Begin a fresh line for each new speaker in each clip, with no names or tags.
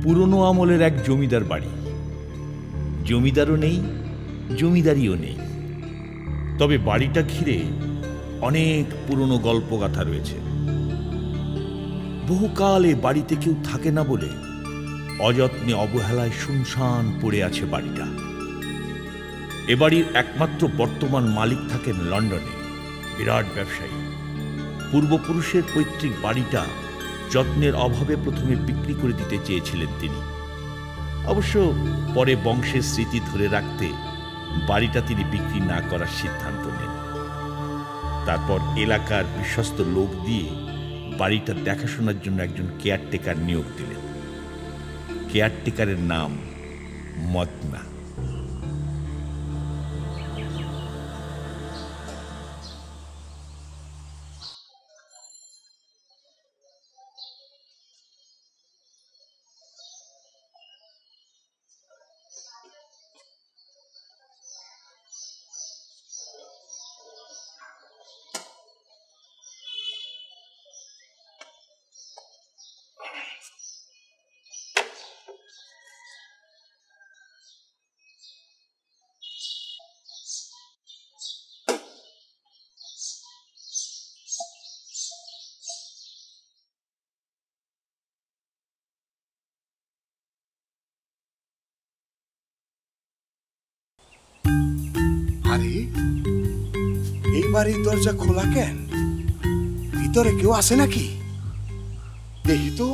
পুরনো আমলের এক জমিদার বাড়ি। জমিদারও নেই, জমিদারিও নেই, তবে বাড়িটা ঘিরে অনেক পুরনো গল্পগাথা রয়েছে। বহুকাল এ বাড়িতে কেউ থাকে না বলে অযত্নে অবহেলায় শুনশান পড়ে আছে বাড়িটা। এ বাড়ির একমাত্র বর্তমান মালিক থাকেন লন্ডনে, বিরাট ব্যবসায়ী। পূর্বপুরুষের পৈতৃক বাড়িটা যত্নের অভাবে প্রথমে বিক্রি করে দিতে চেয়েছিলেন তিনি। অবশ্য পরে বংশের স্মৃতি ধরে রাখতে বাড়িটা তিনি বিক্রি না করার সিদ্ধান্ত নেন। তারপর এলাকার বিশ্বস্ত লোক দিয়ে বাড়িটা দেখাশোনার জন্য একজন কেয়ারটেকার নিয়োগ দিলেন। কেয়ারটেকারের নাম মদনা।
আরে এই বাড়ির দরজা খোলা কেন? ভিতরে কেউ আছে নাকি? দেখি তো।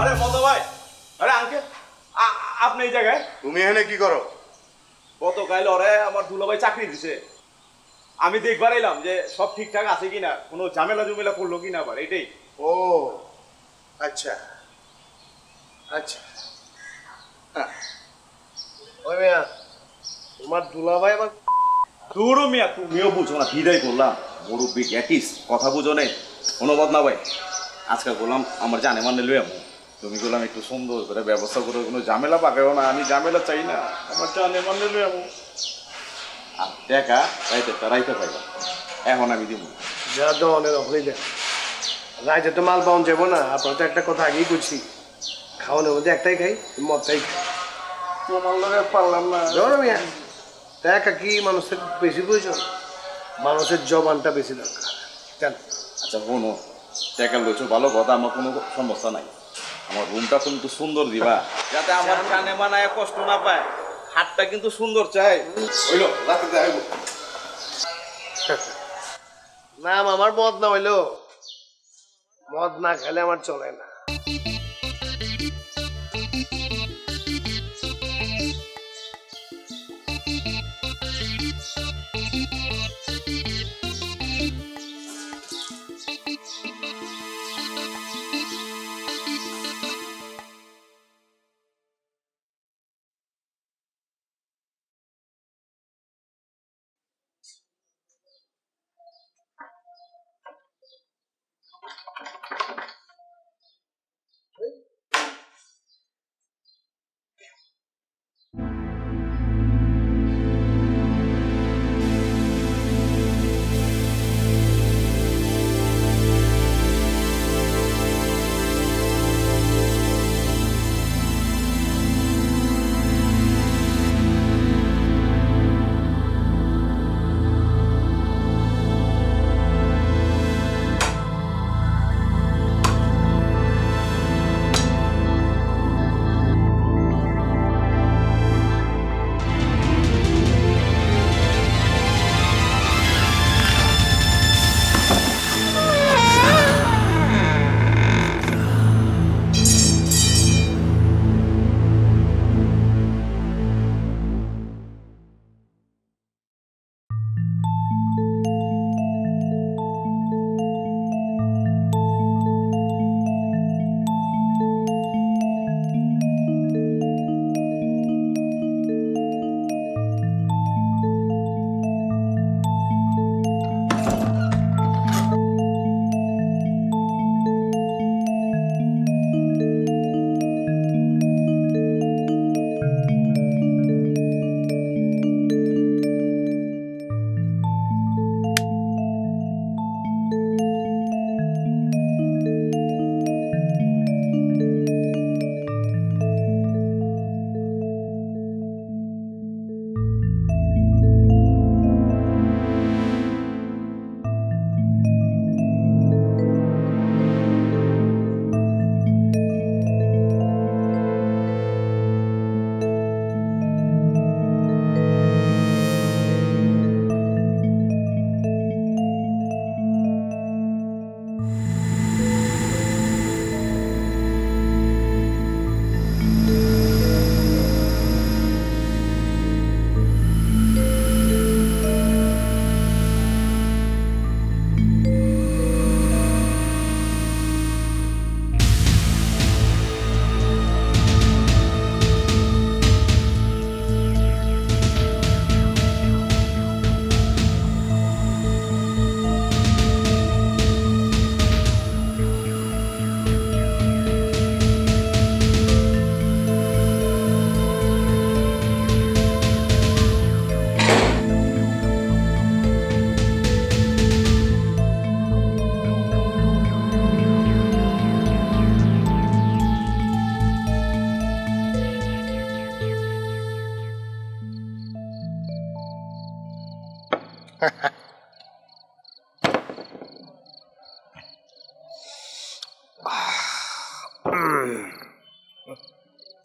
আরে মতো ভাই, আরে আঙ্কেল, আপনি এই জায়গায়?
তুমি এখানে কি করো?
গতকাল ওরে আমার দুলাভাই চাকরি দিছে। আমি দেখবার এলাম যে সব ঠিকঠাক আছে কিনা, কোনো ঝামেলা জুমেলা করলো কিনা আবার, এটাই।
ও আচ্ছা আচ্ছা।
ওই মিয়া, তোমার দুলাভাই আবার
দূরও মিয়া, তুমিও বুঝো না, বিদায় করলাম। মুরব্বী গ্যাটিস, কথা বুঝো নে। অনুবাদ না ভাই, আজকাল বললাম আমার জানে মানে লই আমি। তুমি বললাম একটু সুন্দর করে ব্যবস্থা করে, কোনো ঝামেলা পাকাও না, আমি ঝামেলা চাই না, আমার জানে মানে লই আমি। আর দেখা রাইতে পাইবা, এখন আমি দিব।
যা দনের হয়ে যায়। রাইতে তো মাল পাওয়া যাবো না। আপনার তো একটা কথা আগেই করছি, খাওয়ানোর মধ্যে একটাই খাই, মদটাই খাই।
তোমার লগে পারলাম না।
ধরো মিয়া, টাকা কি মানুষের বেশি প্রয়োজন? মানুষের জবানটা বেশি দরকার, জান?
আচ্ছা শোনো, টাকা লইছো ভালো কথা, আমার কোনো সমস্যা নাই। আমার রুমটা কিন্তু সুন্দর দিবা, যাতে আমার কানে মানায় কষ্ট না পায়। হাতটা কিন্তু সুন্দর চাই। হইলো রাতে যাইব।
নাম আমার মদ না হইলো, মদ না খেলে আমার চলে না।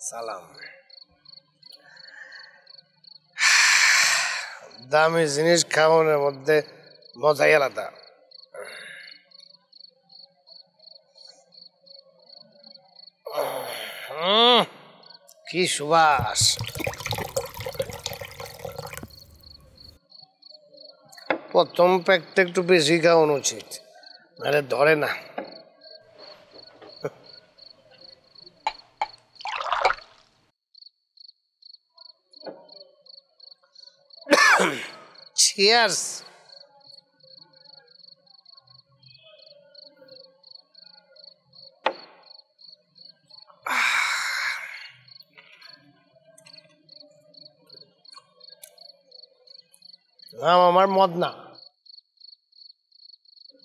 সালাম। দামি জিনিস খাওয়ানোর মধ্যে মজাই আলাদা। কি সুবাস! প্রথম প্যাকটা একটু বেশি খাওয়ানো উচিত, নাহলে ধরে না। চিয়ার্স। নাম আমার মদ না,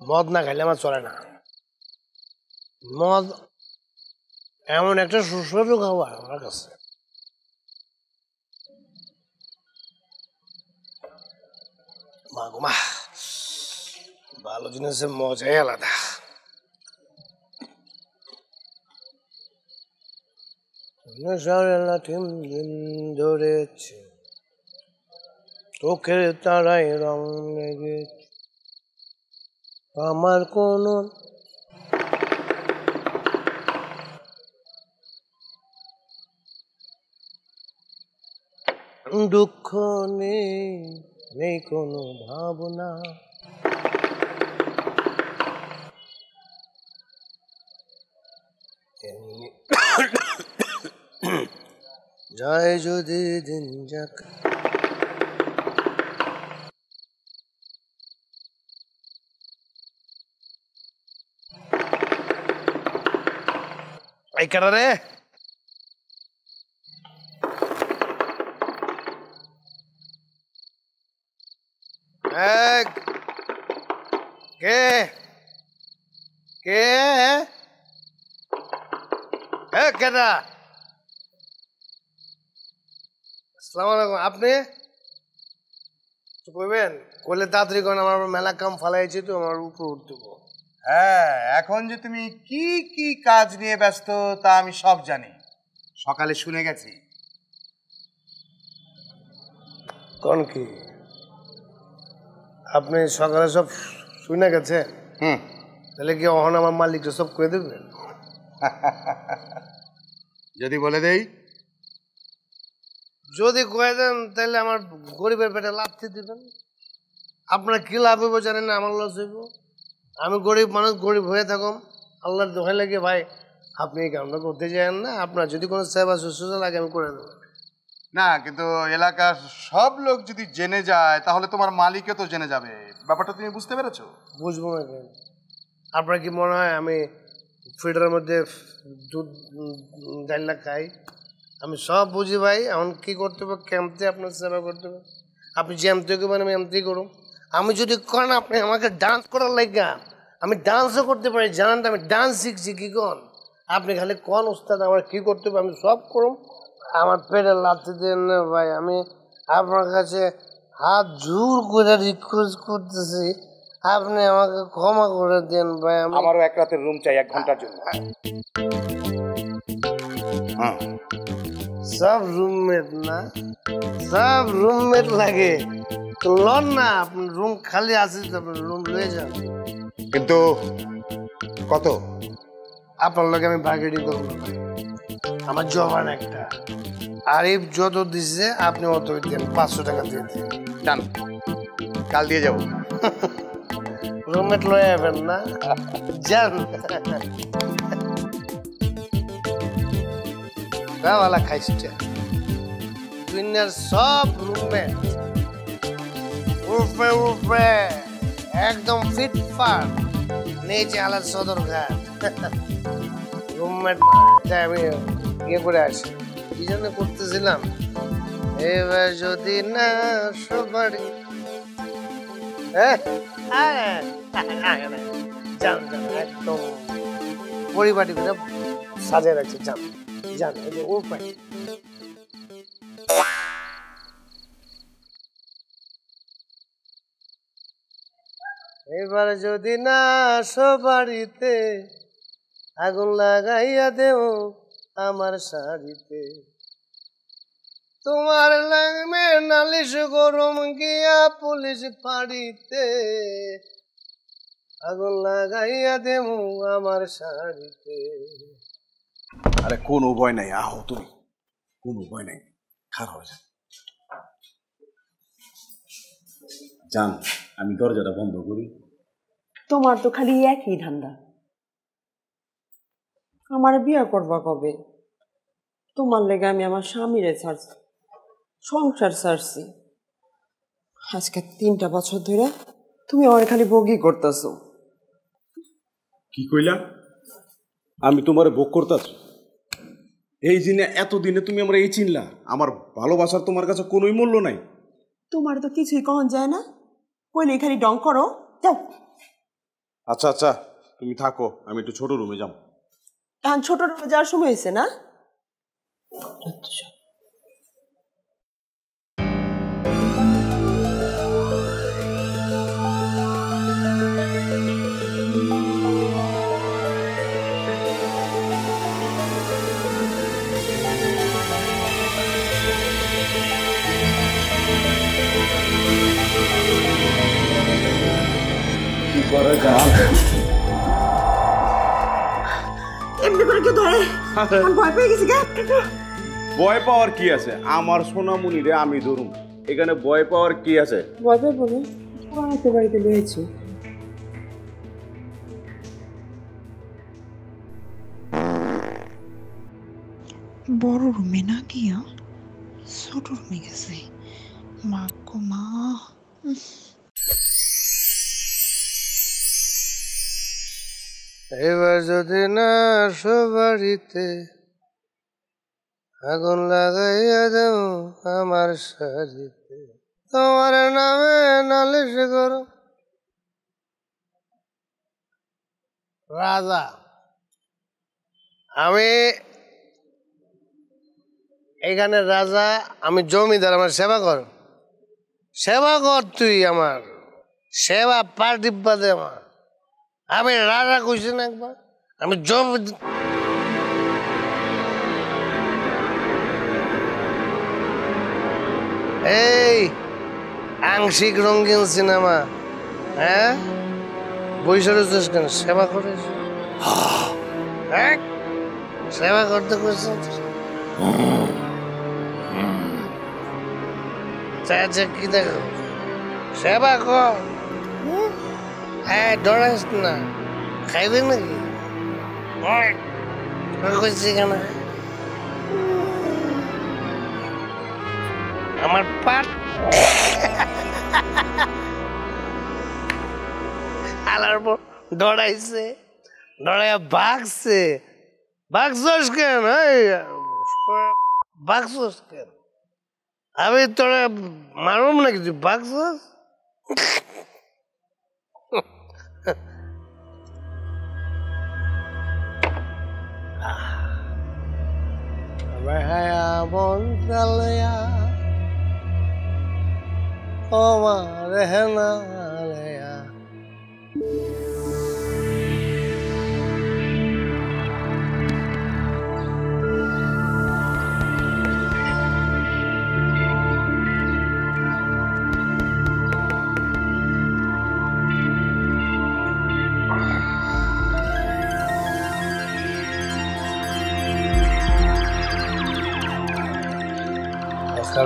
মদ না খাইলে আমার চলে না। মদ এমন একটা সুস্বাদু খাবার আমার কাছে। মা গো মা, ভালো জিনিসের মজাই আলাদা। নেশার লাঠিম দিন ধরেছে, চোখের তারায় রং লেগেছে, আমার কোনো দুঃখ নেই, নেই কোনো ভাবনা। যায় যদি দিন যাক। এই কারা রে? কে কে কেডা? আসসালামু আলাইকুম। আপনি কইবেন? কইলে তাড়াতাড়ি করেন, আমার মেলা কাম ফালাইছি তো, আমার উপর উঠতে।
হ্যাঁ, এখন যে তুমি কি কি কাজ নিয়ে ব্যস্ত তা আমি সব জানি, সকালে শুনে গেছি।
কোন কি? আপনি সকালে সব শুনে গেছেন? তাহলে কি অহন আমার মালিকটা সব করে দেবেন?
যদি বলে দেই?
যদি কয়ে দেন তাহলে আমার গরিবের পেটে লাথি দিবেন। আপনার কি লাভ হইব জানেন না, আমার লস হইব। আমি গরিব মানুষ, গরিব হয়ে থাকুম, আল্লাহর দোহাই লাগে ভাই আপনি এই কামটা করতে চান না। আপনার যদি কোনো সেবা শুশ্রূষা লাগে আমি করে দেবো।
না, কিন্তু এলাকার সব লোক যদি জেনে যায় তাহলে তোমার মালিকও তো জেনে যাবে। ব্যাপারটা তুমি বুঝতে পেরেছো?
বুঝবো না কেন? আপনার কি মনে হয় আমি ফিডারের মধ্যে দুধ ডাইলা খাই? আমি সব বুঝি ভাই। এখন কি করতে হবে, কেমতে আপনার সেবা করতে হবে, আপনি যেমতে করবেন আমি এমতেই করুন। আমি যদি করেন আপনি আমাকে ডান্স করার লাগা, আমি ডান্সও করতে পারি, জানেন তো? আমি ডান্স শিখছি। কি কন আপনি? খালি কন উস্তাদ আমার কি করতে হবে, আমি সব করুন। আমার পেটে লাথি দেন না ভাই। আমি আপনার কাছে হাত জোর করে রিকোয়েস্ট করতেছি, আপনি আমাকে ক্ষমা করে দেন ভাই।
আমারও এক রাতের রুম চাই, 1 ঘন্টার জন্য।
সব রুমমেট না, সব রুমমেট লাগে তো লন না। আপনি রুম খালি আছে, রুম লয়ে যান।
কিন্তু কত?
আপনার লগে আমি বার্গেনিং করবো না ভাই, আমার জবান একটা। আর এই যত দিচ্ছে আপনি অত দেন, 500 টাকা দিয়ে দিন।
জান, কাল দিয়ে যাবো।
রুমমেট লয়ে যাবেন না, যান। গাওয়ালা খাইছে দুনিয়ার সব রুমমেট উফে উফে একদম ফিটফাট, নিচে আলাদ সদরঘাট। রুমমেট আমি ইয়ে করে আসি, কি জন্য করতেছিলাম? এবার যদি না সবারই যান যান, একদম পরিপাটি করে সাজিয়ে রাখছে। যান যান, উপায় এবার যদি না আসো বাড়িতে আগুন লাগাইয়া দেও আমার শাড়িতে তোমার লাগবে নালিশ গরম গিয়া পুলিশ ফাঁড়িতে আগুন লাগাইয়া দেও আমার শাড়িতে।
আরে কোনো ভয় নাই, আহো তুমি, কোনো ভয় নাই, খারাপ হয়ে যান। যান, আমি দরজাটা বন্ধ করি।
তোমার তো খালি একই ধান্দা, আমার বিয়ে করবা কবে? তোমার লেগে আমি আমার স্বামীরে ছাড়ছি, সংসার ছাড়ছি। আজকে 3টা বছর ধরে তুমি আমার খালি বগি করতেছো।
কি কইলা? আমি তোমারে ভোগ করতেছি? এই দিনে এতদিনে তুমি আমরা এই চিনলা? আমার ভালোবাসার তোমার কাছে কোনোই মূল্য নাই?
তোমার তো কিছুই কখন যায় না, কইলে খালি ডং করো। যাও।
আচ্ছা আচ্ছা, তুমি থাকো, আমি একটু ছোট রুমে যাও।
এখন ছোট রুমে যাওয়ার সময় হয়েছে না?
কি করে জান?
এমনি করে কেউ ধরে? আমি ভয় পেয়ে গেছি।
ভয় পাওয়ার কি আছে? আমার সোনামণি রে আমি ধরুম, এখানে ভয় পাওয়ার কি আছে?
ভয় পেয়ে বলে তো বাড়িতে রয়েছে।
বড় রুমে না গিয়া ছোট রুমে গেছে। মা গো মা,
এবার যদি না আসো বাড়িতে আগুন লাগাইয়া দেও আমার শাড়িতে তোমার নামে নালিশ করো। রাজা, আমি এখানে রাজা, আমি জমিদার, আমার সেবা কর, সেবা কর তুই, আমার সেবা পাটিব্বা দে আমার। আমি রাজা কইছি না একবার, আমি জমিদার। এই আংশিক রঙিন সিনেমা, হ্যাঁ বৈশাখ কেন সেবা করিস? হ্যাঁ সেবা করতে করছিস? চাচা কি দেখো, সেবা কর। হ্যাঁ ডরাস না, খাইবে নাকি? কইছি কেন আমার পাট আলার পর ডরাইছে, ডরাইয়া ভাগছে। ভাগছস কেন? ভাগছস কেন? আমি তোরা মারুম নাকি, তুই ভাগছস? মন চালয়া আমার হেনা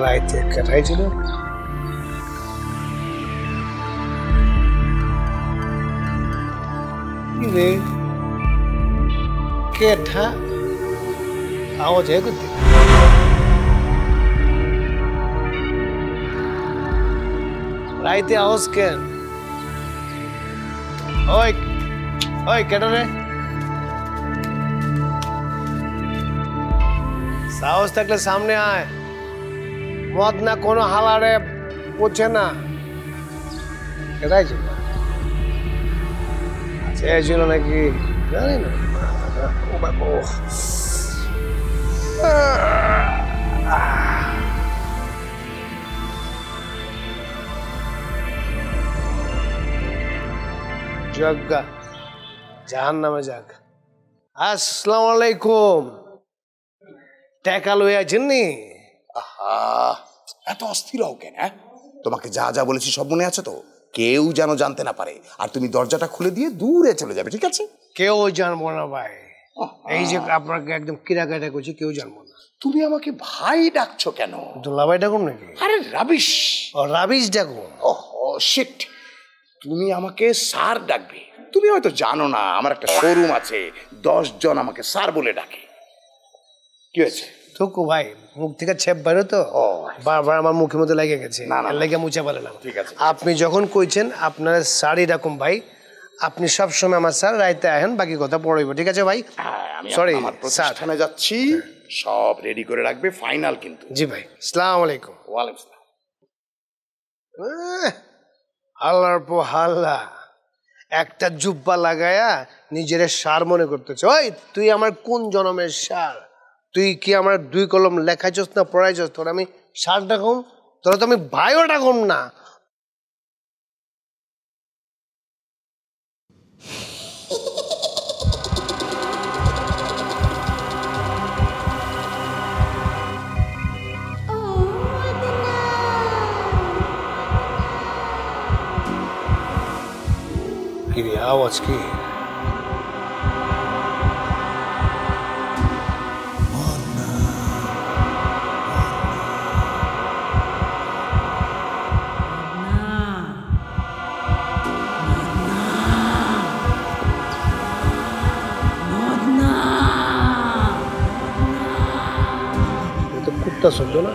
রাইতে কাটাইছিল। কি রে কেঠা আওয়াজ है कुछ? রাইতে আওয়াজ কেন? ওই ওই কেন রে? সাহস থাকলে সামনে আয়, মদ না কোনো হালারে পড়ছে না। এটাই ছিল, ছিল নাকি জানি না। ও বাবা, যজ্ঞা জাহান নামে যাক। আসসালামু আলাইকুম। টাকা লই আছেন নি?
আহা, এত অস্থির হও কেন? তোমাকে যা যা বলেছি সব মনে আছে তো? কেউ যেন জানতে না পারে, আর তুমি দরজাটা খুলে দিয়ে দূরে চলে যাবে, ঠিক আছে?
কেউ জানবো না ভাই। এই যে আপনাকে একদম কিরা কাটা করছি, কেউ জানবো না।
তুমি আমাকে ভাই ডাকছো কেন?
দুলা ভাই ডাকুন নাকি?
আরে রাবিশ।
ও রাবিশ ডাকুন।
ওহো শিট, তুমি আমাকে স্যার ডাকবে। তুমি হয়তো জানো না আমার একটা শোরুম আছে, 10 জন আমাকে স্যার বলে ডাকে। কি হয়েছে?
থুকু ভাই, মুখ থেকে ছেপ বাইরে তো
ও
বারবার আমার মুখের মধ্যে লেগে গেছে,
না, না,
লেগে মুছে পারলাম।
ঠিক আছে।
আপনি যখন কইছেন আপনার স্যারই ডাকুন ভাই, আপনি সব সময় আমার স্যার, রাইতে আহেন, বাকি কথা পড়াইব, ঠিক আছে ভাই?
আমি
সরি
আমার
স্যার।
প্রতিষ্ঠানে যাচ্ছি, সব রেডি করে রাখবে, ফাইনাল কিন্তু।
জি ভাই, আসসালামু আলাইকুম।
ওয়ালাইকুম আসসালাম।
আল্লাহর পো হাল্লা, একটা জুব্বা লাগায়া নিজের সার মনে করতেছে। ওই তুই আমার কোন জনমের সার? তুই কি আমার 2 কলম লেখাইছস না পড়াইছস? তোর আমি সার ডাকুম? তোরা তো আমি ভাইও ডাকুম না। কি রে আওয়াজ কি? তো কুত্তা শব্দ না?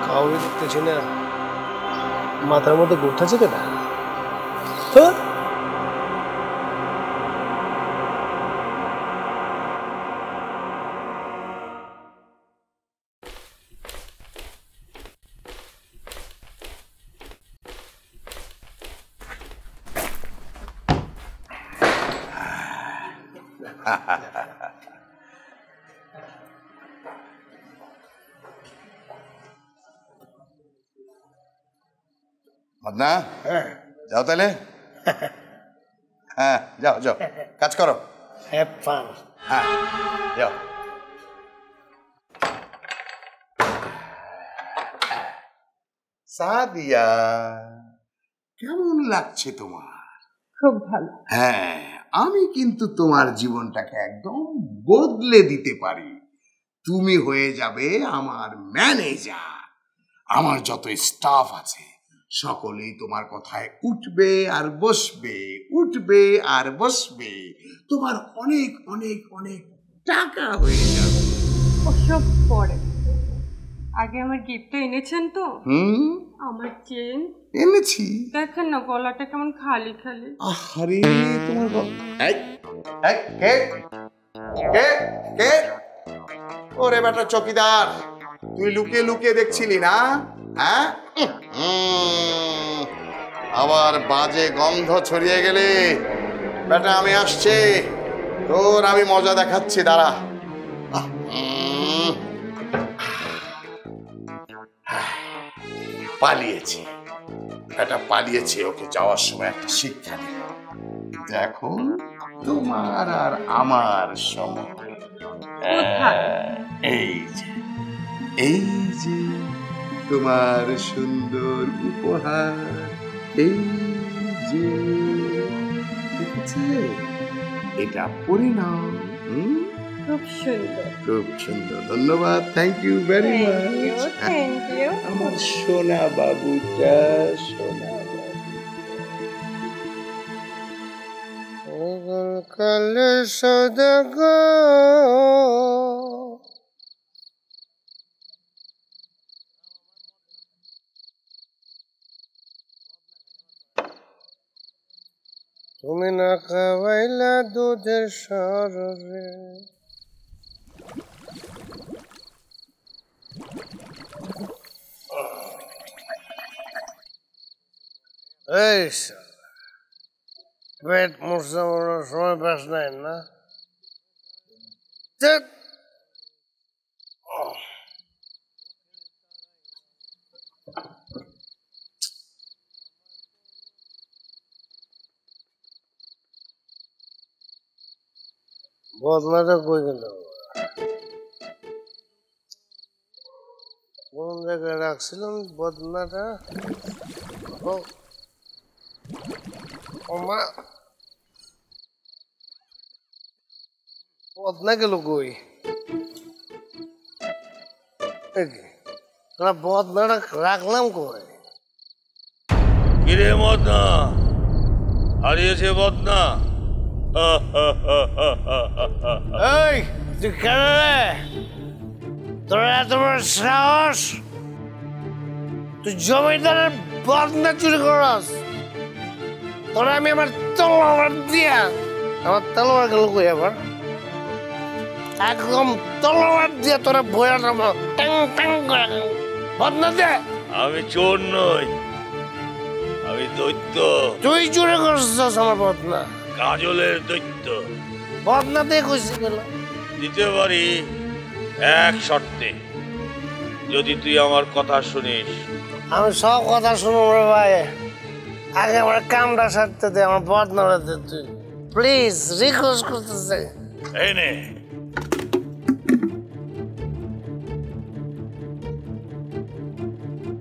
কাউকে দেখতেছি না, মাথার মধ্যে ঘুরতেছে কেনা?
মদনা, যাও তাহলে। হ্যাঁ যাও যাও, কাজ করো।
Have fun.
হ্যাঁ যাও। সাদিয়া, কেমন লাগছে তোমার?
খুব ভালো।
হ্যাঁ, আমি কিন্তু তোমার জীবনটাকে একদম বদলে দিতে পারি। তুমি হয়ে যাবে আমার ম্যানেজার। আমার যত স্টাফ আছে সকলেই তোমার কথায় উঠবে আর বসবে, উঠবে আর বসবে। তোমার অনেক অনেক অনেক টাকা হয়ে যাবে।
ওসব পরে, আগে আমার গিফটটা এনেছেন তো? আমার চেন
এনেছি।
দেখেন না গলাটা কেমন খালি খালি।
আরে তোমার এই এই কে কে কে? ওরে বেটা চকিদার, তুই লুকিয়ে লুকিয়ে দেখছিলি না? হ্যাঁ, আবার বাজে গন্ধ ছড়িয়ে গেলে বেটা আমি আসছে, তোর আমি মজা দেখাচ্ছি, দাঁড়া। পালিয়েছে বেটা, পালিয়েছে। ওকে যাওয়ার সময় একটা শিক্ষা দিল। দেখো তোমার আর আমার সময়। এই যে তোমার সুন্দর উপহার, এই যে দেখেছে, এটা পরিণাম।
খুব সুন্দর,
খুব সুন্দর, ধন্যবাদ, thank you very much.
Thank you.
আমার সোনা বাবুটা, সোনা বাবু।
কালে সদাগর তুমি না খাওয়াইলা দুধের সররে এই শালা, পেট মুছতে সময় পাস নাই না ধ্যাৎ। বদনাটা কই গেল? কোন জায়গায় রাখছিলাম বদনাটা? ওমা, বদনা গেল কই? বদনাটা রাখলাম কই?
কিরে বদনা, হারিয়েছে বদনা?
এই তুই কেন রে? তোর এত বড় সাহস, তুই জমিদারের বদনা চুরি করস? তোরা আমি আমার তলোয়ার দিয়া, আমার তলোয়ার গেল কই আবার? একদম তলোয়ার দিয়া তোরা বয়া নামো, ট্যাং ট্যাং করে বদনা দে।
আমি চোর নই, আমি দৈত্য।
তুই চুরি করছিস আমার বদনা?
কাজলের দৈত্য।
বদনা দিয়ে কইছি গেল
দিতে পারি এক শর্তে, যদি তুই আমার কথা শুনিস।
আমি সব কথা শুনবো রে ভাই, আগে আমার কামটা সারতে দে, আমার বদনাটা দে তুই প্লিজ, রিকোয়েস্ট করতেছে।
এই নে।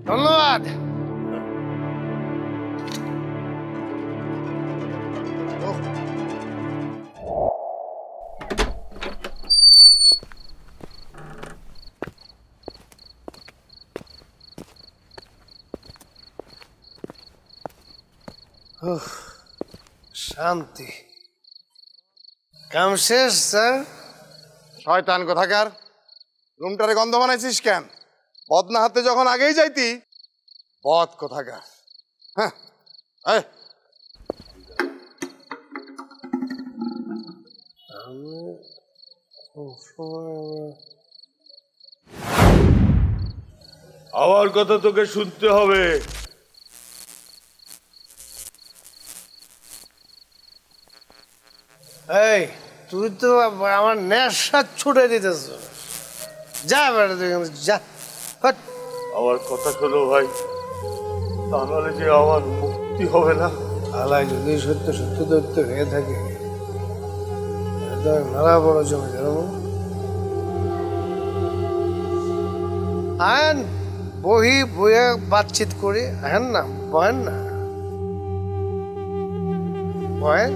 ধন্যবাদ। শান্তি। কাম শেষ স্যার।
শয়তান কোথাকার, রুমটারে গন্ধ বানাইছিস কেন? বদনা হাতে যখন আগেই যাইতি, বদ কোথাকার। হ্যাঁ, এই
আমার কথা তোকে শুনতে হবে।
এই তুই তো আমার নেশা ছুটে দিতেছ, যা বেড়া তুই যা।
আমার কথা শোনো ভাই, তাহলে যে আমার মুক্তি হবে না।
আলাই যদি সত্য সত্য দৈত্য হয়ে থাকে, মেলা বড় জমি জানো। আয়ন বহি বইয়ে বাতচিত করি, আহেন না, বহেন না, বহেন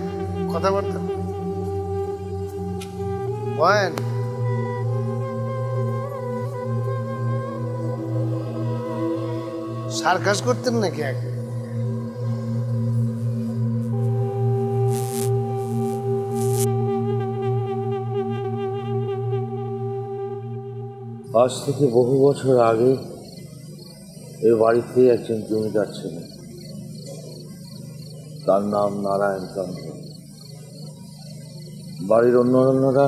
কথাবার্তা বহেন। সার্কাস করতেন নাকি আগে?
আজ থেকে বহু বছর আগে এ বাড়িতে একজন জমিদার ছিলেন, তার নাম নারায়ণ চন্দ্র। বাড়ির অন্যান্যরা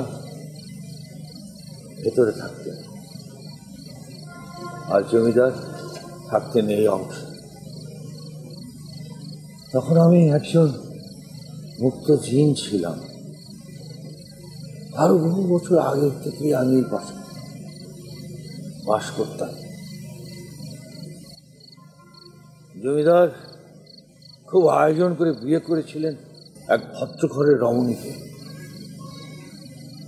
ভেতরে থাকতেন, আর জমিদার থাকতেন এই অংশে। তখন আমি একজন মুক্ত জিন ছিলাম। আরো বহু বছর আগের থেকে আমি বাস করতাম। জমিদার খুব আয়োজন করে বিয়ে করেছিলেন এক ভদ্রঘরের রমণীকে,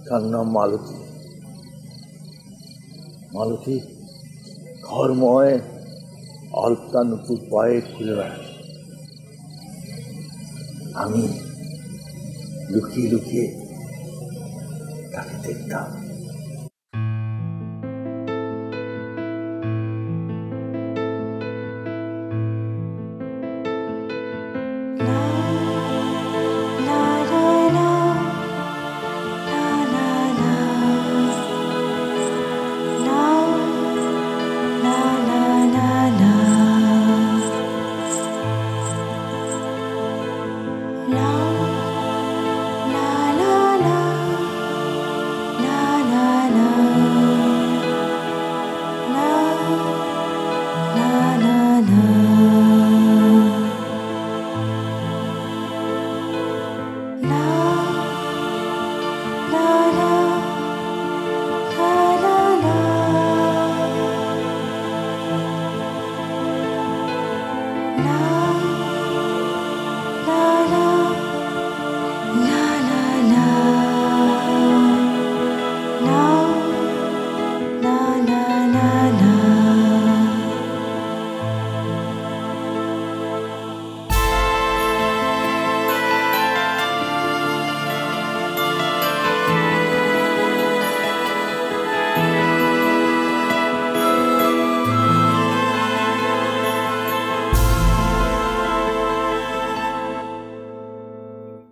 তার নাম মালতী। মালতী ঘরময় আলতা নতুন পায়ে খুলে বেড়াত। আমি লুকিয়ে লুকিয়ে তাকে দেখতাম।
La la la la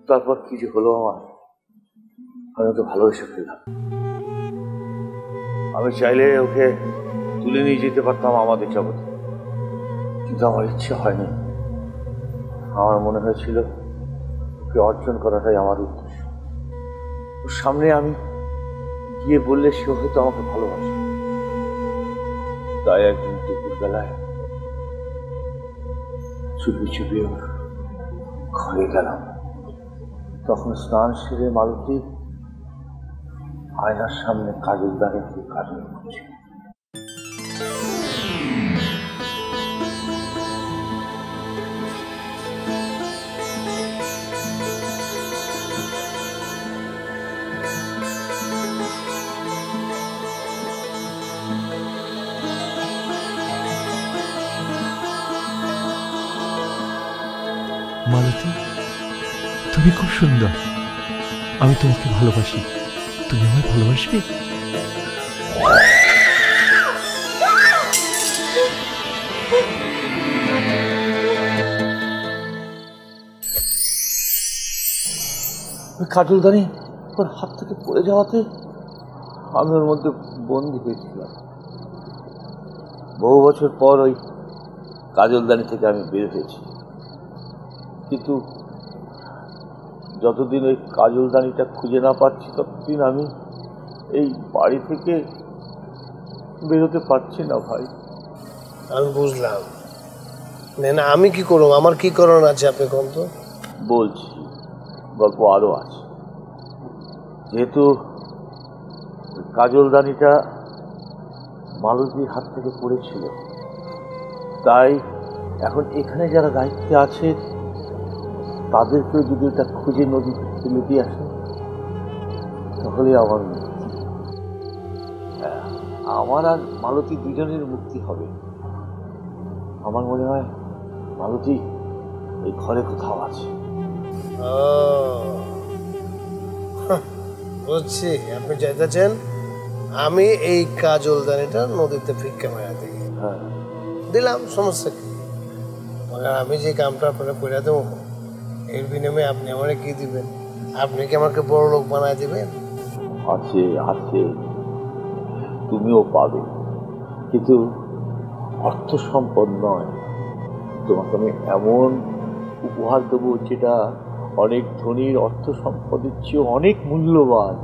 তারপর কি যে হলো আমার, আমি ওকে ভালোবেসে ফেললাম। আমি চাইলে ওকে তুলে নিয়ে যেতে পারতাম আমাদের জগতে, কিন্তু আমার ইচ্ছে হয়নি। আমার মনে হয়েছিল ওকে অর্জন করাটাই আমার উদ্দেশ্য। ওর সামনে আমি গিয়ে বললে সে হয়তো আমাকে ভালোবাসে। তাই একদিন দুপুরবেলায় চুপি চুপি ওর ঘরে গেলাম। তখন স্নান সেরে মালতী আয়নার সামনে কাজল দাঁড়িয়ে কাজল করছে।
মালতী, তুমি খুব সুন্দর। আমি তোমাকে ভালোবাসি। তুমি আমায় ভালোবাসবে?
কাজলদানি ওর হাত থেকে পড়ে যাওয়াতে আমি ওর মধ্যে বন্দী হয়েছিলাম। বহু বছর পর ওই কাজলদানি থেকে আমি বের হয়েছি, কিন্তু যতদিন ওই কাজলদানিটা খুঁজে না পাচ্ছি ততদিন আমি এই বাড়ি থেকে বেরোতে পারছি না ভাই।
আমি বুঝলাম না, আমি কি করব? আমার কি করণ আছে আপনি কোন তো?
বলছি, গল্প আরো আছে। যেহেতু কাজলদানিটা মালতীর হাত থেকে পড়েছিল, তাই এখন এখানে যারা দায়িত্বে আছে তাদেরকেও যদি এটা খুঁজে নদী ফেলে দিয়ে আসে তাহলে আমার আর মালতী দুজনের মুক্তি হবে। আমার মনে হয় মালতী এই ঘরে কোথাও আছে।
বুঝছি আপনি চাইতেছেন আমি এই কাজলদানিটা নদীতে ফিক্কা মারা দিই। দিলাম, সমস্যা কি? আমি যে কামটা আপনাকে করে দেবো এর বিনিময়ে আপনি আমাকে কি দিবেন? আপনি কি আমাকে বড় লোক বানায় দিবেন?
আছে আছে, তুমিও পাবে, কিন্তু অর্থ সম্পদ নয়। তোমাকে আমি এমন উপহার দেবো যেটা অনেক ধনীর অর্থ সম্পদের চেয়ে অনেক মূল্যবান।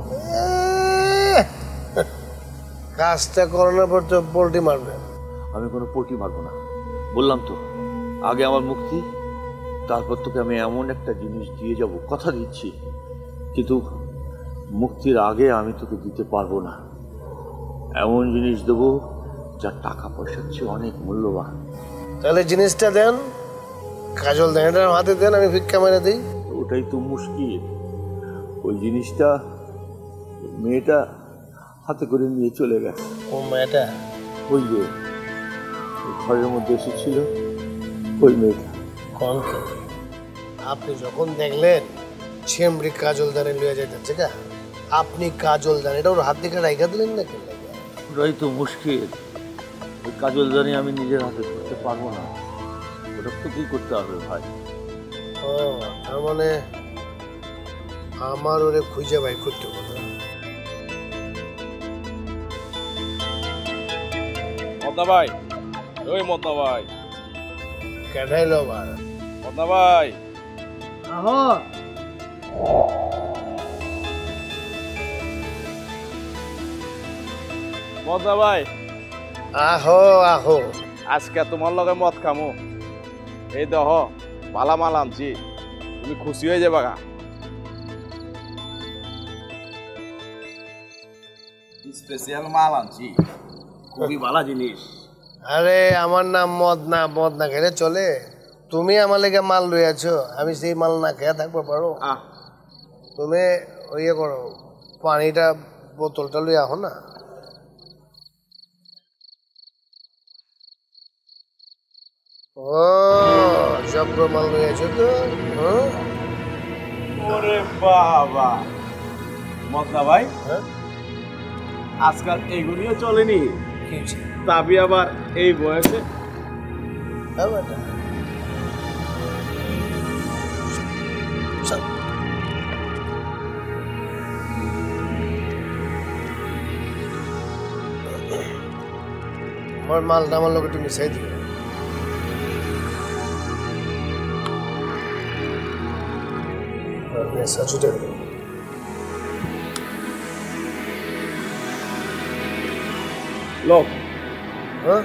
কাজটা করানোর পর তো পোল্টি মারবেন।
আমি কোনো পোল্টি মারবো না, বললাম তো। আগে আমার মুক্তি, তারপর তোকে আমি এমন একটা জিনিস দিয়ে যাব, কথা দিচ্ছি। কিন্তু মুক্তির আগে আমি তোকে দিতে পারবো না। এমন জিনিস দেবো যা টাকা পয়সার চেয়ে অনেক মূল্যবান।
তাহলে জিনিসটা দেন, কাজলদানিটা হাতে দেন, আমি ভিক্ষা মেরে দিই।
ওটাই তো মুশকিল। ওই জিনিসটা মেয়েটা হাতে করে নিয়ে চলে গেছে।
কোন মেয়েটা?
ওই যে ঘরের মধ্যে এসেছিল ওই মেয়েটা।
কোন? আপনি যখন দেখলেন ছেমরি কাজলদানি লইয়া যাইতেছে গা, আপনি কাজলদানিটা ওর হাত থেকে রাইখা দিলেন না কেন?
ওটাই তো মুশকিল। ওই কাজলদানি আমি নিজের হাতে করতে পারবো না, ওটা তো কি করতে হবে ভাই।
ও, তার মানে আমার ওরে খুঁজে বাই করতে হবে।
মদনা ভাই, ওই মদনা ভাই,
কেডাইলো আবার?
মদনা ভাই,
আহো।
মদনা ভাই,
আহো আহো।
আজকে তোমার লগে মদ খামু। এই দেহ পালা মাল আনছি, তুমি খুশি হয়ে যাবা গা। স্পেশাল মাল আনছি, খুবই ভালো জিনিস।
আরে আমার নাম মদনা, মদ না খেলে চলে? তুমি আমার লেগে মাল লইয়াছো, আমি সেই মাল না খেয়ে থাকবো পারো? তুমি ইয়ে করো, পানিটা বোতলটা লইয়া আহো না। ও জব্র মাল লইয়াছো তো?
ওরে বাবা মদনা ভাই, আজকাল এগুলিও চলেনি। তাবি আবার এই বয়সে।
আমার মালটা আমার লোক একটু মিশাই দিও। নেশা ছুটে গেল।
লোক
হ্যাঁ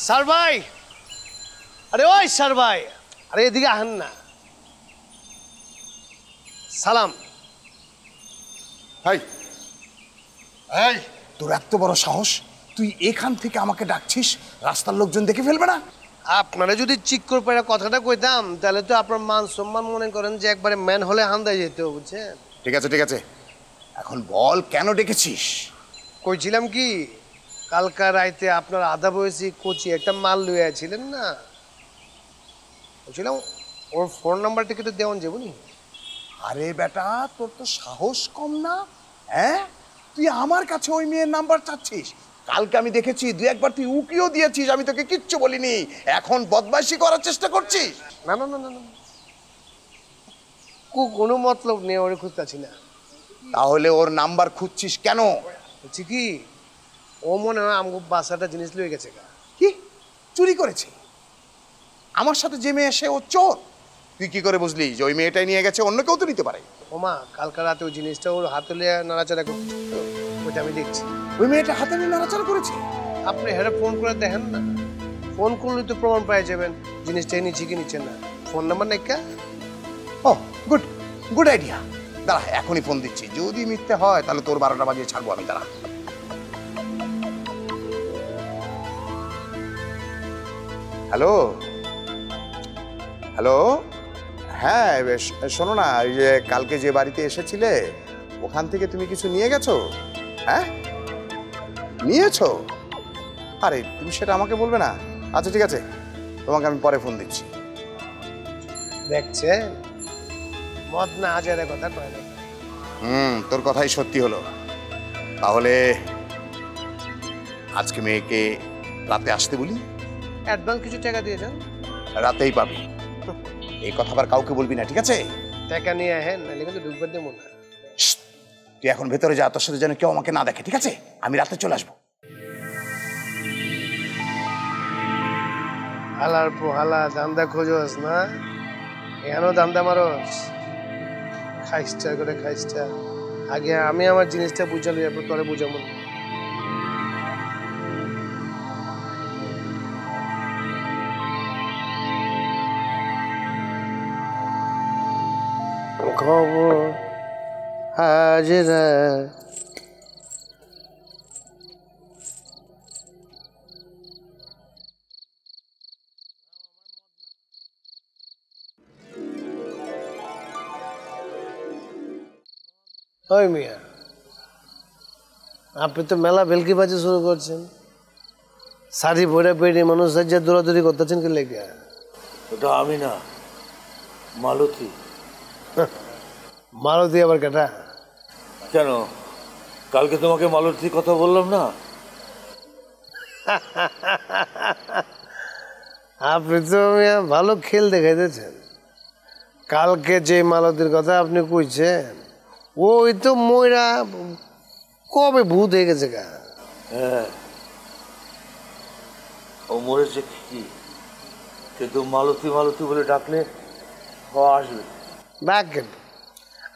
স্যার ভাই, আরে ওই স্যার ভাই, আরে এদিকে আহেন না। সালাম।
এই এই তোর এত বড় সাহস, তুই এখান থেকে আমাকে ডাকছিস? রাস্তার লোকজন দেখে ফেলবে না?
আপনারা যদি চিক্কর পাড়া কথাটা কইতাম তাহলে তো আপনার মান সম্মান মনে করেন যে একবারে ম্যান হলে হান্দায় যেত, বুঝছেন?
ঠিক আছে ঠিক আছে, এখন বল কেন ডেকেছিস?
কইছিলাম কি, কালকা রাইতে আপনার আধা বয়সী কোচি একটা মাল লইয়া ছিলেন না, বলছিলাম ওর ফোন নাম্বারটা কিন্তু দেওয়ান যাবো নি।
আরে বেটা, তোর তো সাহস কম না? হ্যাঁ, তুই আমার কাছে ওই মেয়ের নাম্বার চাচ্ছিস? কালকে আমি দেখেছি দুই একবার তুই উকিও দিয়েছিস, আমি তোকে কিচ্ছু বলিনি। এখন বদমাইশি করার চেষ্টা করছিস?
না না না না না, কোনো মতলব নেই, ওরে খুঁজতেছি না।
তাহলে ওর নাম্বার খুঁজছিস কেন?
বলছি কি, ও মনে হয় আমাকে বাসাটা জিনিস লয়ে গেছে।
কি চুরি করেছে? আমার সাথে যে মেয়ে এসে ও চোর, তুই কি করে বুঝলি যে ওই মেয়েটাই নিয়ে গেছে? অন্য কেউ তো নিতে পারে।
ওমা কালকা রাতে ওই জিনিসটা ওর হাতে লিয়ে নাড়াচাড়া করছে, ওইটা আমি দেখছি।
ওই মেয়েটা হাতে নিয়ে নাড়াচাড়া করেছে?
আপনি হেরে ফোন করে দেখেন না, ফোন করলে তো প্রমাণ পেয়ে যাবেন জিনিসটা নিচ্ছে কি নিচ্ছে না। ফোন নাম্বার নেই কা?
ও গুড গুড আইডিয়া, দাঁড়া এখনই ফোন দিচ্ছি। যদি মিথ্যে হয় তাহলে তোর 12টা বাজিয়ে ছাড়বো আমি, দাঁড়া। হ্যালো হ্যালো, হ্যাঁ শোনো না, এই যে কালকে যে বাড়িতে এসেছিলে ওখান থেকে তুমি কিছু নিয়ে গেছো? হ্যাঁ নিয়েছো? আরে তুমি সেটা আমাকে বলবে না? আচ্ছা ঠিক আছে, তোমাকে আমি পরে ফোন দিচ্ছি।
দেখছে মদ না হাজারের কথা কয় না।
তোর কথাই সত্যি হলো। তাহলে আজকে মেয়েকে রাতে আসতে বলি।
অ্যাডভান্স কিছু টাকা দিয়ে যান,
রাতেই পাবি। এই কথা আবার কাউকে বলবি না, ঠিক আছে?
টাকা নিয়ে আহেন, নাহলে কিন্তু ঢুকবার দেবো না।
তুই এখন ভেতরে যা, তোর সাথে যেন কেউ আমাকে না দেখে, ঠিক আছে? আমি রাতে চলে আসবো।
হালার পোহালা দান্দা খোঁজস না, এখানেও দান্দা মারস। খাইস্টা করে খাইস্টা, আগে আমি আমার জিনিসটা বুঝালি, এরপর তোরে বুঝাবো। খবর হাজরা ওই মিয়া, আপনি তো মেলা ভেলকিবাজি শুরু করছেন। শাড়ি পরে পেটে মানুষ যে দৌড়াদৌড়ি করতেছেন কি লেগে?
ওটা আমি না, মালতী।
মালতী আবার কেটা?
কেন, কালকে তোমাকে মালতীর কথা বললাম না?
আপনি তো মিয়া ভালো খেল দেখাইতেছেন। কালকে যে মালতীর কথা আপনি কইছেন, ওই তো ময়রা কবে ভূত হয়ে গেছে গা।
হ্যাঁ, ও মরেছে কি, কিন্তু মালতী মালতী বলে ডাকলে ও আসবে।
ডাকেন,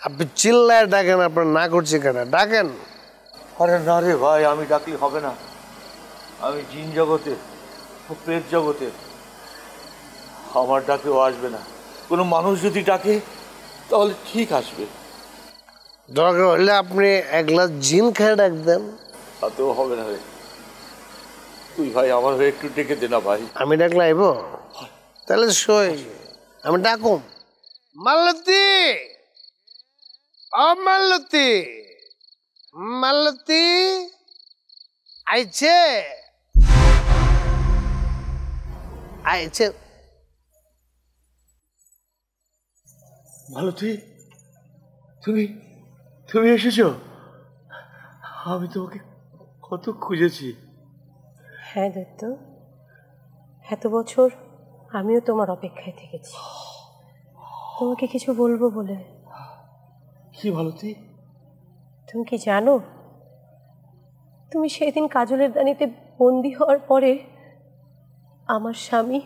আপনি চিল্লায় ডাকেন, আপনার না করছে কেনা, ডাকেন।
আরে না রে ভাই, আমি ডাকলে হবে না। আমি জিন জগতে, প্রেত জগতে, আমার ডাকে ও আসবে না। কোনো মানুষ যদি ডাকে তাহলে ঠিক আসবে।
দরকার হলে আপনি এক গ্লাস জিন খেয়ে ডাক দেন।
তাতেও হবে না রে। তুই ভাই আমার হয়ে একটু ডেকে দে না ভাই।
আমি ডাকলে আইব? তাহলে সই, আমি ডাকুম। মালতী, মালতী, মালতী আইছে, আইছে।
মালতী, তুমি তুমি এসেছো? আমি তোমাকে কত খুঁজেছি।
হ্যাঁ দত্ত, এত বছর আমিও তোমার অপেক্ষায় থেকেছি তোমাকে কিছু বলবো বলে।
কি মালতী?
তুমি কি জানো, তুমি সেদিন কাজলের দানিতে বন্দি হওয়ার পরে আমার স্বামী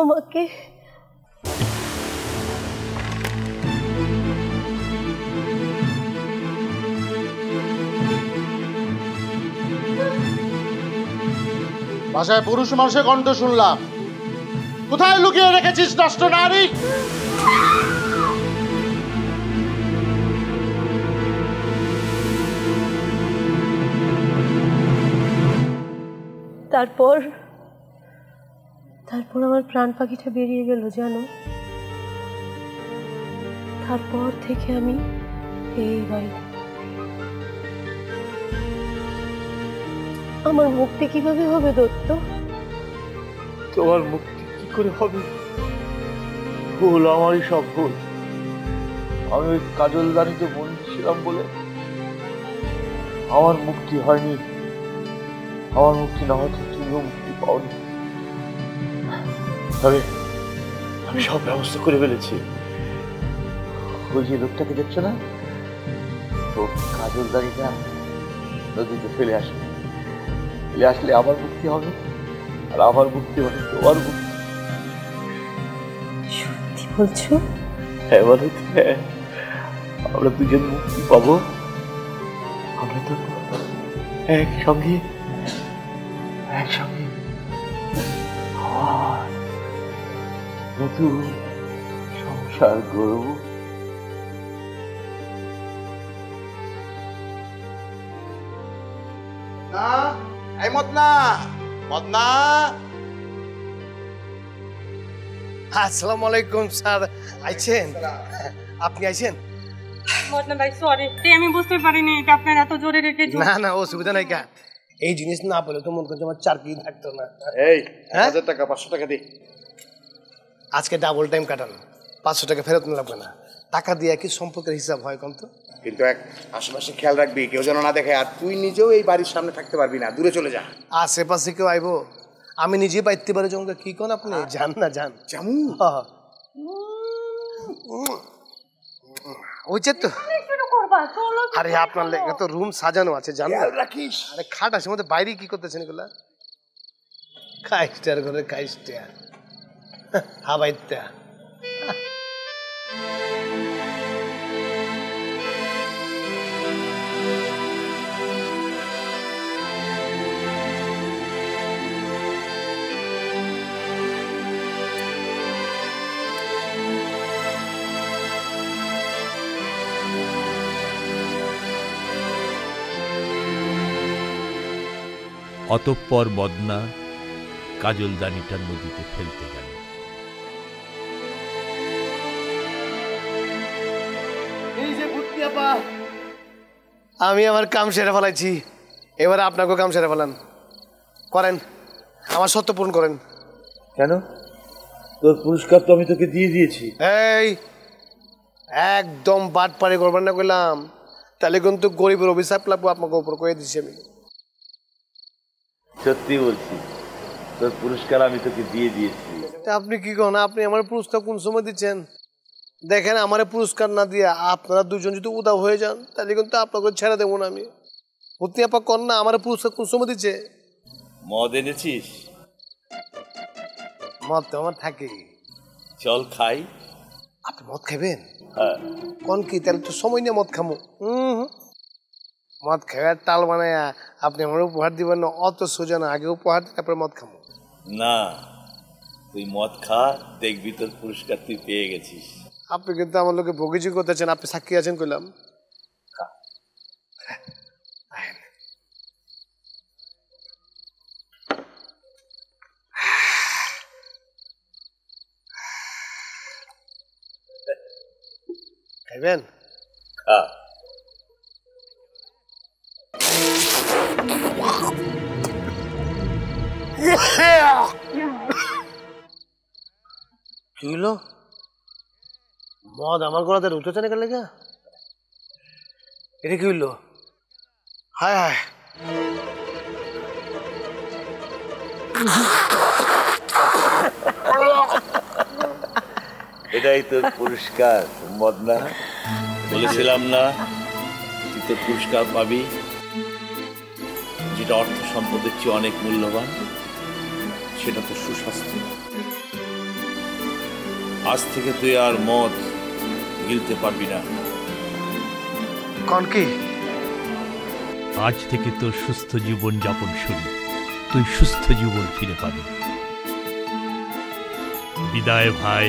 আমাকে
বাসায় পুরুষ মানুষের কণ্ঠ শুনলাম, কোথায় লুকিয়ে রেখেছিস নষ্ট নারী?
তারপর আমার প্রাণ পাখিটা বেরিয়ে গেল জানো। তারপর থেকে আমি এই বাড়িতে। আমার মুক্তি কিভাবে হবে দত্ত?
তোমার মুক্তি কি করে হবে? ভুল আমারই, সব ভুল। আমি ওই কাজল দানিতে বন্দী ছিলাম বলে আমার মুক্তি হয়নি। আমার মুক্তি না হয়তো তুমিও মুক্তি পাওনি। আমি সব ব্যবস্থা করে ফেলেছি। ওই যে লোকটাকে দেখছো না, তো কাজল দানিটা নদীতে ফেলে আসবে। ফেলে আসলে আমার মুক্তি হবে, আর আমার মুক্তি মানে তোমার মুক্তি।
সত্যি বলছো?
হ্যাঁ বলো, হ্যাঁ, আমরা দুজন মুক্তি পাবো। আমরা তো একসঙ্গে নতুন সংসার গড়ব।
না, এই মদনা, মদনা।
আসসালামু আলাইকুম স্যার, আইছেন? আপনি আইছেন?
মদনা ভাই সরি, আমি বুঝতে পারিনি এটা আপনার এত জোরে রেখেছো।
না না, অসুবিধা নাই। কা এই জিনিস না বলে তো মনে করছে আমার চাকরি থাকতো না।
এই 1000 টাকা 500 টাকা দে।
আজকে ডাবল টাইম কাটান, 500 টাকা ফেরত লাগবে না। টাকা দিয়ে কি সম্পর্কের হিসাব হয় কম তো?
কিন্তু এক আশেপাশে খেয়াল রাখবি, কেউ যেন না দেখে। আর তুই নিজেও এই বাড়ির সামনে থাকতে পারবি না, দূরে চলে যা।
আশেপাশে কেউ আইবো? আমি নিজে পাইতে পারি জঙ্গা। কি কোন আপনি? যান না, যান।
জামু
ওইছে তো। আরে আপনার লেগে তো রুম সাজানো আছে, জান না?
রাখিস।
আরে খাট আছে মধ্যে, বাইরে কি করতেছেন এগুলা? কাইস্টার ঘরে কাইস্টার, হাবাইতা।
অতঃপর মদনা কাজলদানিটা নদীতে ফেলতে গেল।
এই যে ভূতনি আপা, আমি আমার কাম সেরে ফেলাইছি, এবারে আপনাকেও কাম সেরে ফেলান। করেন, আমার সত্য পূরণ করেন।
কেন? তোর পুরস্কার তো আমি তোকে দিয়ে দিয়েছি।
এই একদম বাটপাড়ি করবেন না কইলাম, তাহলে কিন্তু গরিবের অভিশাপ লাগবো আপনাকে উপর কয়ে দিচ্ছি আমি।
সত্যি বলছি, তোর পুরস্কার আমি তোকে দিয়ে দিয়েছি।
আপনি কি করেন? আপনি আমার পুরস্কার কোন সময় দিচ্ছেন? দেখেন, আমার পুরস্কার না দিয়ে আপনারা দুজন যদি উদাও হয়ে যান, তাহলে কিন্তু আপনাকে ছেড়ে দেবো না আমি। ভূতনি আপা কন না, আমার পুরস্কার কোন সময় দিচ্ছে?
মদ এনেছিস?
মদ তো আমার থাকে।
চল খাই।
আপনি মদ খাবেন?
হ্যাঁ।
কোন কি? তাহলে তো সময় নিয়ে মদ খামো। মদ খাওয়ার টাল বানায়া আপনি আমার উপহার দিবেন না, অত সোজা না। আগে উপহার দিন, তারপরে মদ খামো।
না, তুই মদ খা, দেখবি তোর পুরস্কার তুই পেয়ে গেছিস।
আপনি কিন্তু আমার লোকে ভোগিজি করতেছেন, আপনি সাক্ষী আছেন কইলাম। খাইবেন? কি হলো? মদ আমার গলাতে রুতেছে না কেন লেগে? এটা কি হইলো? হায় হায়,
এটাই তোর পুরস্কার মদনা। বলেছিলাম না তুই তো পুরস্কার পাবি, যেটা অর্থ সম্পদের চেয়ে অনেক মূল্যবান, সেটা তো সুস্বাস্থ্য। আজ থেকে তুই আর মদ গিলতে পারবি না।
কোন কি?
আজ থেকে তোর সুস্থ জীবন যাপন শুরু, তুই সুস্থ জীবন ফিরে পাবি। বিদায় ভাই।